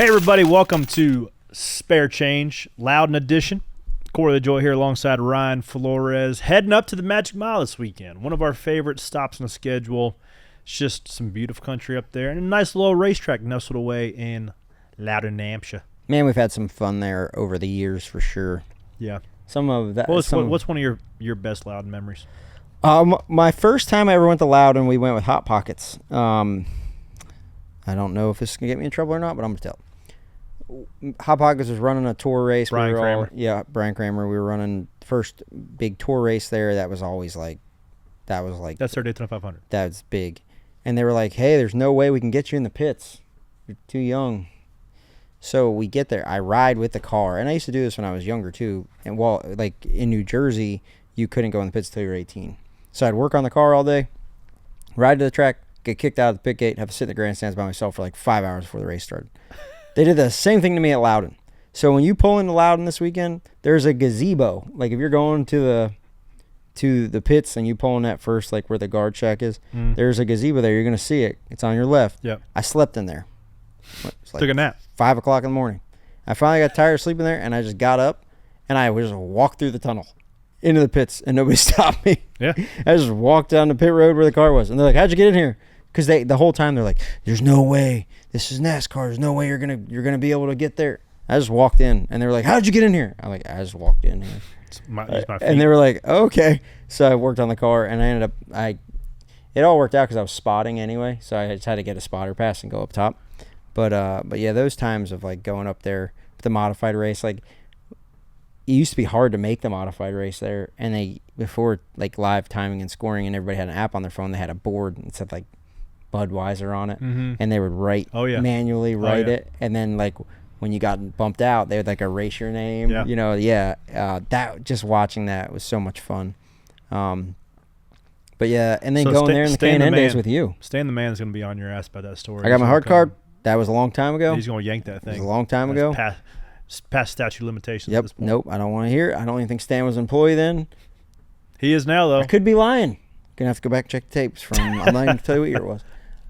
Hey everybody, welcome to Spare Change, Loudon Edition. Corey LaJoie here alongside Ryan Flores, heading up to the Magic Mile this weekend. One of our favorite stops on the schedule. It's just some beautiful country up there and a nice little racetrack nestled away in Loudon, Hampshire. Man, we've had some fun there over the years for sure. Yeah. Some of that. What's one of your best Loudon memories? My first time I ever went to Loudon, we went with Hot Pockets. I don't know if this is going to get me in trouble or not, but I'm going to tell. Hot Pockets was running a tour race. Brian Kramer. Brian Kramer. We were running the first big tour race there. That was always like. That's their Daytona 500. That's big. And they were like, hey, there's no way we can get you in the pits. You're too young. So we get there. I ride with the car. And I used to do this when I was younger, too. And like in New Jersey, you couldn't go in the pits until you were 18. So I'd work on the car all day, ride to the track, get kicked out of the pit gate, have to sit in the grandstands by myself for like 5 hours before the race started. They did the same thing to me at Loudon. So when you pull into Loudon this weekend, there's a gazebo. Like if you're going to the pits and you pull in that first, like where the guard shack is, there's a gazebo there. You're going to see it. It's on your left. Yep. I slept in there. Took a nap. 5 o'clock in the morning. I finally got tired of sleeping there, and I just got up, and I just walked through the tunnel into the pits, and nobody stopped me. Yeah. I just walked down the pit road where the car was, and they're like, how'd you get in here? Because the whole time they're like, there's no way. This is NASCAR. There's no way you're gonna be able to get there. I just walked in, and they were like, how'd you get in here? I'm like, I just walked in here. Use my feet. And they were like, okay. So I worked on the car, and I ended up, it all worked out because I was spotting anyway, so I just had to get a spotter pass and go up top. But yeah, those times of like going up there with the modified race, like it used to be hard to make the modified race there, and before like live timing and scoring, and everybody had an app on their phone. They had a board and said like Budweiser on it, and they would manually write it, and then like when you got bumped out, they would like erase your name. Yeah. That just watching that was so much fun. But yeah, and then going there in the K&N days with you. Stan the Man is going to be on your ass about that story. I got my hard card. That was a long time ago. He's going to yank that thing. It was a long time ago. Past statute of limitations. Yep. At this point. Nope. I don't want to hear it. I don't even think Stan was an employee then. He is now, though. I could be lying. Gonna have to go back and check the tapes from. I'm not even to tell you what year it was.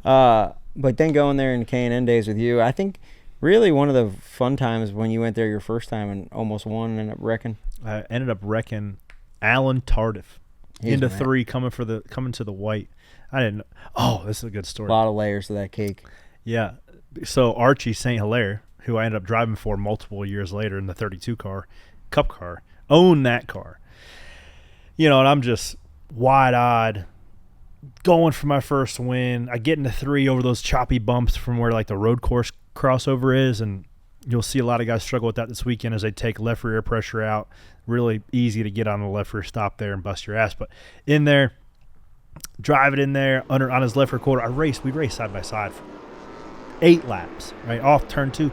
But then going there in K&N days with you, I think really one of the fun times when you went there your first time and almost won and ended up wrecking. I ended up wrecking Alan Tardif into 3 coming to the white. I didn't. Oh, this is a good story. A lot of layers to that cake. Yeah. So Archie St. Hilaire, who I ended up driving for multiple years later in the 32 car, Cup car, owned that car. And I'm just wide-eyed, going for my first win. I get into 3 over those choppy bumps from where like the road course crossover is, and you'll see a lot of guys struggle with that this weekend as they take left rear pressure out. Really easy to get on the left rear stop there and bust your ass. But in there, drive it in there on his left rear quarter. We raced side by side for 8 laps, right off turn 2,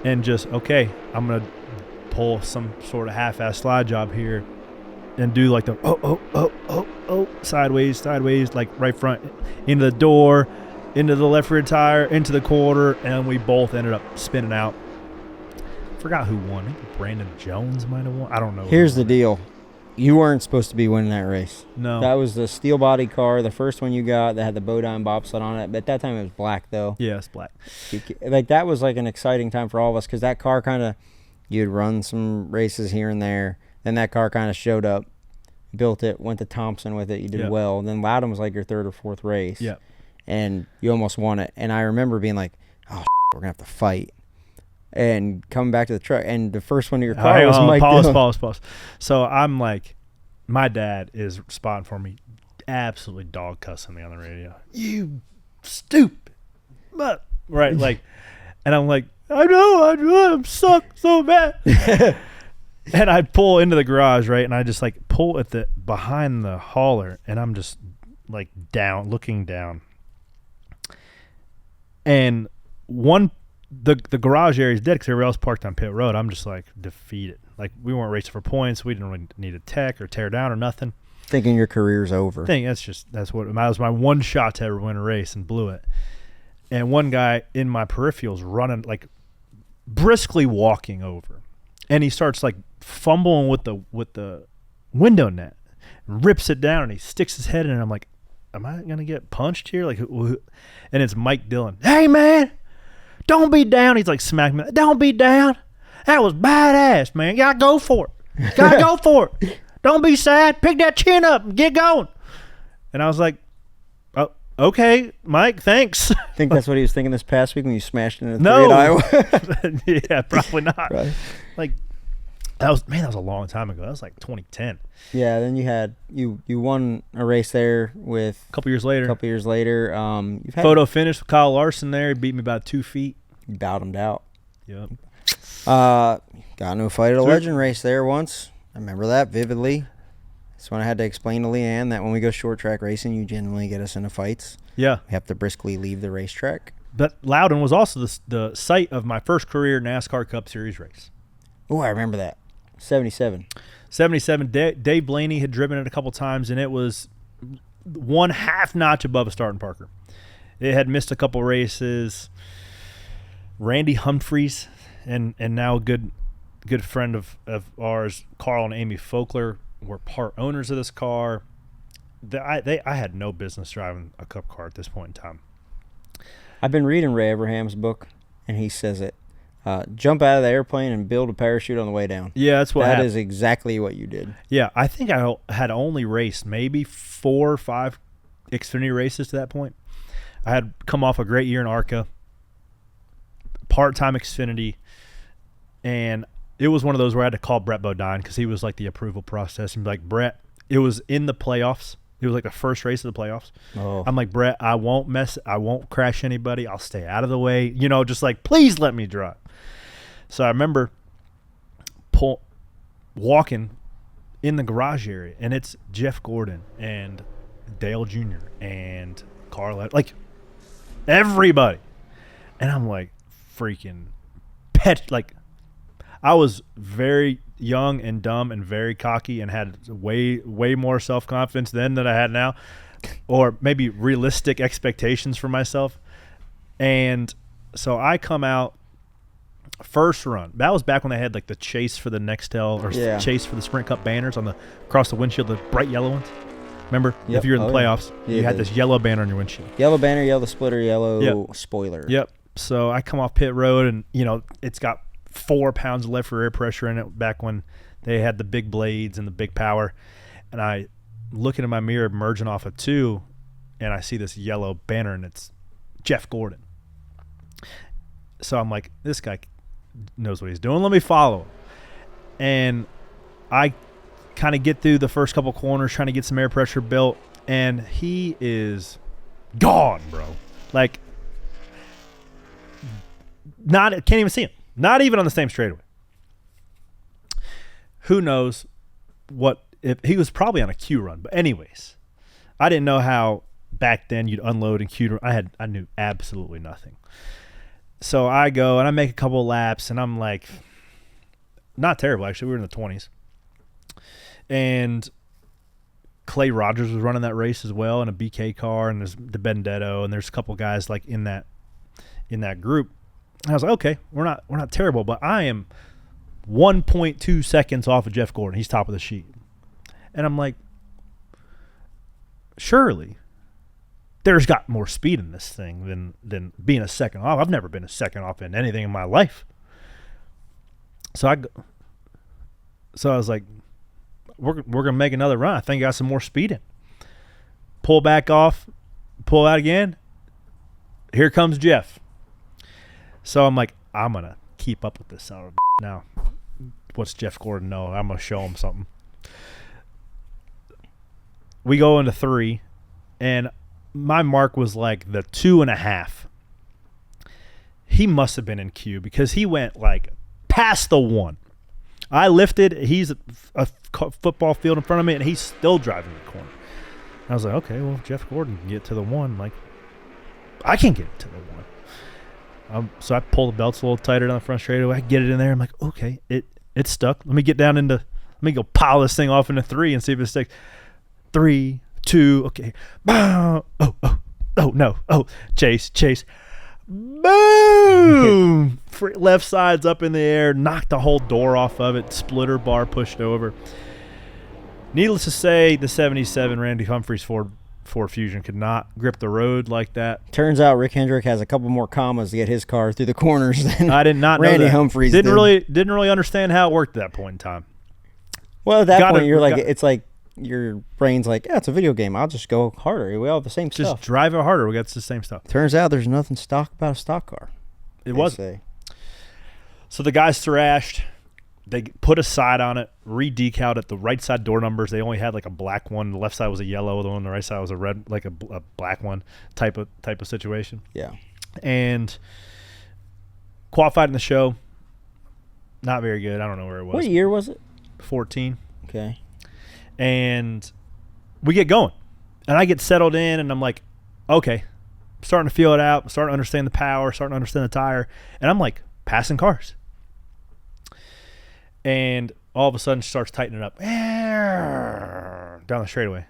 and just okay. I'm gonna pull some sort of half-ass slide job here and do like the sideways, like right front into the door, into the left rear tire, into the quarter, and we both ended up spinning out. Forgot who won. I think Brandon Jones might have won. I don't know. Here's the deal. You weren't supposed to be winning that race. No. That was the steel body car, the first one you got that had the Bodine bobsled on it. But at that time it was black, though. Yeah, it's black. Like that was like an exciting time for all of us because that car kind of, you'd run some races here and there. Then that car kind of showed up, built it, went to Thompson with it. You did well. Then Loudon was like your 3rd or 4th race. Yeah. And you almost won it. And I remember being like, oh, we're going to have to fight. And coming back to the truck, and the first one to your car was Mike Dillon. Pause. So I'm like, my dad is spotting for me, absolutely dog cussing me on the radio. You stupid, but right, like, and I'm like, I know, I'm suck so bad. And I pull into the garage, right, and I just like pull at the behind the hauler, and I'm just like looking down, and the garage area is dead because everybody else parked on pit road. I'm just like defeated. Like we weren't racing for points. We didn't really need a tech or tear down or nothing. Thinking your career's over. That was my one shot to ever win a race and blew it. And one guy in my peripherals running like briskly walking over, and he starts like fumbling with the window net, rips it down, and he sticks his head in. And I'm like, am I gonna get punched here? Like, and it's Mike Dillon. Hey man, Don't be down. He's like smacking me. Don't be down. That was badass, man. You gotta go for it. Gotta go for it. Don't be sad. Pick that chin up and get going. And I was like, oh, okay, Mike, thanks. I think that's what he was thinking this past week when you smashed into 3 No. at Iowa. Yeah, probably not. Right. Like, that was a long time ago. That was like 2010. Yeah, then you had you won a race there with A couple years later. You've had Photo finish with Kyle Larson there. He beat me about 2 feet. you bottomed out. Yep. Got into a fight at a legend race there once. I remember that vividly. That's when I had to explain to Leanne that when we go short track racing, you generally get us into fights. Yeah. We have to briskly leave the racetrack. But Loudon was also the site of my first career NASCAR Cup Series race. Oh, I remember that. 77. 77. Dave Blaney had driven it a couple times, and it was 1/2 notch above a starting Parker. It had missed a couple races. Randy Humphreys and now a good friend of ours, Carl and Amy Folkler, were part owners of this car. I had no business driving a Cup car at this point in time. I've been reading Ray Abraham's book, and he says it. Jump out of the airplane and build a parachute on the way down. Yeah, that's what That happened. is exactly what you did. Yeah, I think I had only raced maybe 4 or 5 Xfinity races to that point. I had come off a great year in ARCA, part-time Xfinity, and it was one of those where I had to call Brett Bodine because he was like the approval process and be like, Brett, it was in the playoffs. It was like the first race of the playoffs. Oh. I'm like, Brett, I won't crash anybody. I'll stay out of the way. Just like, please let me drive. So I remember walking in the garage area, and it's Jeff Gordon and Dale Jr. and Carl, like everybody. And I'm like freaking like I was very young and dumb and very cocky and had way more self-confidence then than I had now, or maybe realistic expectations for myself. And so I come out first run. That was back when they had like the chase for the Nextel or chase for the Sprint Cup banners across the windshield, the bright yellow ones. Remember, if you're in the playoffs, you had this yellow banner on your windshield. Yellow banner, yellow splitter, yellow spoiler. Yep. So I come off pit road, and it's got 4 pounds of left rear pressure in it back when they had the big blades and the big power. And I look into my mirror merging off of 2, and I see this yellow banner, and it's Jeff Gordon. So I'm like, this guy knows what he's doing. Let me follow him. And I kind of get through the first couple corners trying to get some air pressure built, and he is gone, bro. Like, can't even see him. Not even on the same straightaway. Who knows if he was probably on a Q run. But anyways, I didn't know how back then you'd unload and Q run. I knew absolutely nothing. So I go and I make a couple of laps, and I'm like, not terrible actually. We were in the 20s. And Clay Rogers was running that race as well in a BK car, and there's the Benedetto, and there's a couple guys like in that group. And I was like, okay, we're not terrible, but I am 1.2 seconds off of Jeff Gordon. He's top of the sheet. And I'm like, surely there's got more speed in this thing than being a second off. I've never been a second off in anything in my life. So I was like, we're gonna make another run. I think I got some more speed in. Pull back off, pull out again. Here comes Jeff. So I'm like, I'm going to keep up with this son of a now. What's Jeff Gordon know? I'm going to show him something. We go into 3, and my mark was like the 2.5. He must have been in Q because he went like past the 1. I lifted. He's a football field in front of me, and he's still driving the corner. I was like, okay, well, if Jeff Gordon can get to the 1, like, I can get to the 1. So I pull the belts a little tighter down the front straightaway. I get it in there. I'm like, okay, it's stuck. Let me go pile this thing off into 3 and see if it sticks. 3, 2, okay. Oh, no. Oh, chase. Boom! Left side's up in the air. Knocked the whole door off of it. Splitter bar pushed over. Needless to say, the 77 Randy Humphreys Ford Ford Fusion could not grip the road like that. Turns out Rick Hendrick has a couple more commas to get his car through the corners than I did not Randy know that. Humphries didn't did. really understand how it worked at that point in time. Well, at that point, you're like, it's like your brain's like, yeah, it's a video game. I'll just go harder. We all have the same Just stuff. drive it harder. We got the same stuff. Turns out there's nothing stock about a stock car. It wasn't. So the guys thrashed. They put a side on it, re-decaled it. The right side door numbers, they only had like a black one. The left side was a yellow. The one on the right side was a red, like a black one type of situation. Yeah. And qualified in the show. Not very good. I don't know where it was. What year was it? 14. Okay. And we get going. And I get settled in, and I'm like, okay. I'm starting to feel it out. I'm starting to understand the power, starting to understand the tire. And I'm like passing cars. And all of a sudden, she starts tightening up down the straightaway.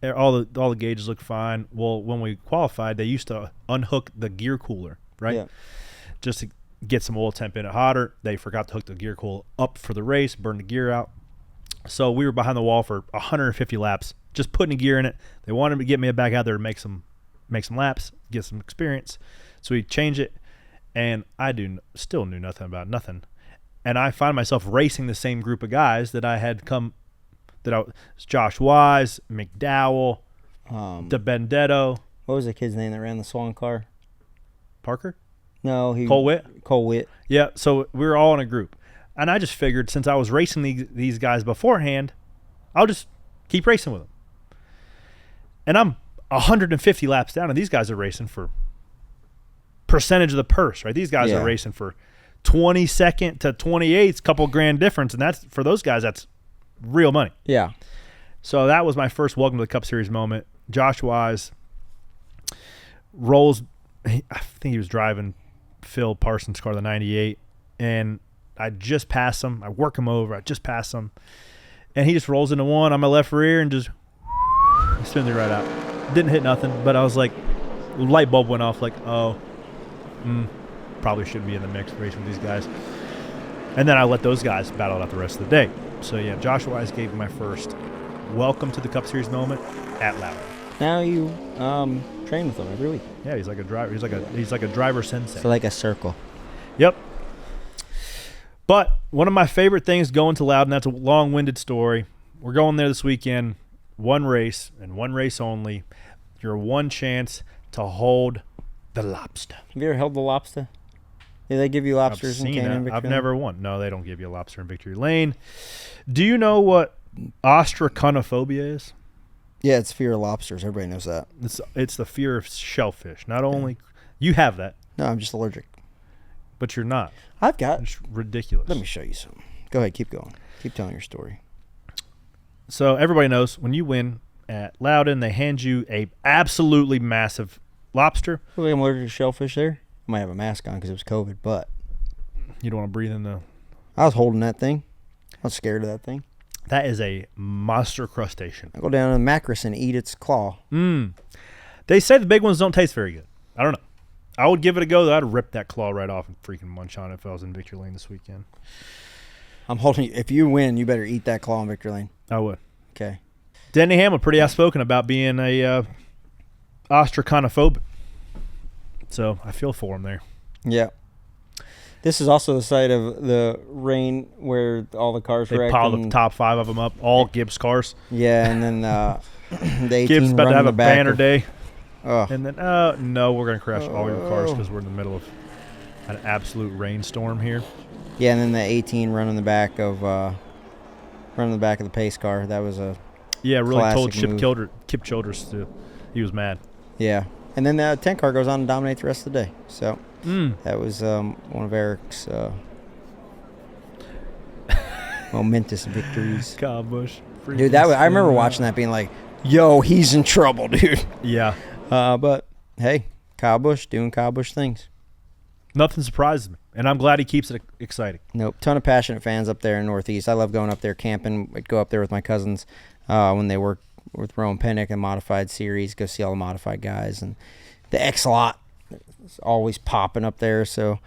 All the gauges look fine. Well, when we qualified, they used to unhook the gear cooler, right? Yeah. Just to get some oil temp in it hotter. They forgot to hook the gear cooler up for the race, burn the gear out. So we were behind the wall for 150 laps, just putting a gear in it. They wanted to get me back out there to make some laps, get some experience. So we changed it, and I still knew nothing about nothing. And I find myself racing the same group of guys that I had come, Josh Wise, McDowell, DeBendetto. What was the kid's name that ran the Swan car? Parker? No, Cole Witt? Cole Witt. Yeah, so we were all in a group. And I just figured since I was racing these guys beforehand, I'll just keep racing with them. And I'm 150 laps down, and these guys are racing for percentage of the purse, right? These guys are racing for 22nd to 28th, couple grand difference, and that's for those guys, that's real money. Yeah. So that was my first welcome to the Cup Series moment. Josh Wise rolls, I think he was driving Phil Parsons' car, the 98, and I just pass him. I work him over. I just pass him, and he just rolls into one on my left rear and just spins it right out. Didn't hit nothing, but I was like, light bulb went off. Like, probably shouldn't be in the mix racing with these guys. And then I let those guys battle it out the rest of the day. So yeah, Josh Wise gave me my first welcome to the Cup Series moment at Loudon. Now you train with him every week. Yeah, he's like a driver. He's like a driver sensei. So like a circle. Yep. But one of my favorite things going to Loudon, that's a long-winded story. We're going there this weekend, one race and one race only. Your one chance to hold the lobster. Have you ever held the lobster? Do they give you lobsters in K&N Victory I've Lane? never won. No, they don't give you a lobster in Victory Lane. Do you know what ostraconophobia is? Yeah, it's fear of lobsters. Everybody knows that. It's the fear of shellfish. Not only you have that, No, I'm just allergic. but you're not. I've got. It's ridiculous. Let me show you some. Go ahead, keep going. Keep telling your story. So everybody knows when you win at Loudon, they hand you a absolutely massive lobster. I'm allergic to shellfish there. I might have a mask on because it was COVID, but You don't want to breathe in the... I was holding that thing. I was scared of that thing. That is a monster crustacean. I go down to the macros and eat its claw. They say the big ones don't taste very good. I don't know. I would give it a go, though. I'd rip that claw right off and freaking munch on it if I was in Victory Lane this weekend. I'm holding you. If you win, you better eat that claw in Victory Lane. I would. Okay. Denny Hamlin, pretty outspoken about being a ostraconophobic. So I feel for him there. Yeah. This is also the site of the rain where all the cars They wrecked. piled the top 5 of them up, all Gibbs cars. Yeah, and then the 18 Gibbs about to have a banner day. Oh. And then, no, we're going to crash all your cars because we're in the middle of an absolute rainstorm here. Yeah, and then the 18 running the back of the pace car. That was a really told move. Kip Childress to. He was mad. Yeah. And then the 10 car goes on to dominate the rest of the day. So that was one of Eric's momentous victories. God, Bush. Dude, I remember watching that being like, yo, he's in trouble, dude. Yeah. But, hey, Kyle Busch doing Kyle Busch things. Nothing surprises me, and I'm glad he keeps it exciting. Nope. Ton of passionate fans up there in Northeast. I love going up there camping. I'd go up there with my cousins when they worked with Rowan Pennick and Modified Series, go see all the modified guys. And the X-Lot is always popping up there, so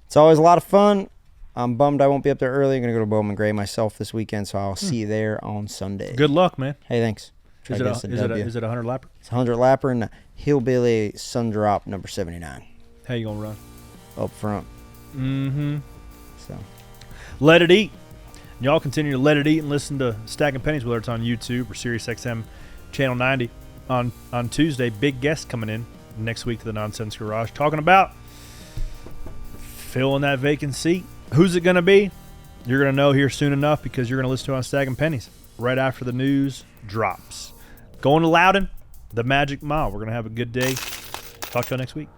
it's always a lot of fun. I'm bummed I won't be up there early. I'm going to go to Bowman Gray myself this weekend, so I'll see you there on Sunday. Good luck, man. Hey, thanks. Try to get us a W. Is it a 100 lapper? It's a 100 lapper and a Hillbilly Sun Drop number 79 How you gonna run? up front. Mm-hmm. So Let it eat. Y'all continue to let it eat and listen to Stacking Pennies, whether it's on YouTube or SiriusXM Channel 90. On Tuesday, big guest coming in next week to the Nonsense Garage, talking about filling that vacant seat. Who's it going to be? You're going to know here soon enough because you're going to listen to it on Stacking Pennies right after the news drops. Going to Loudon, the Magic Mile. We're going to have a good day. Talk to you next week.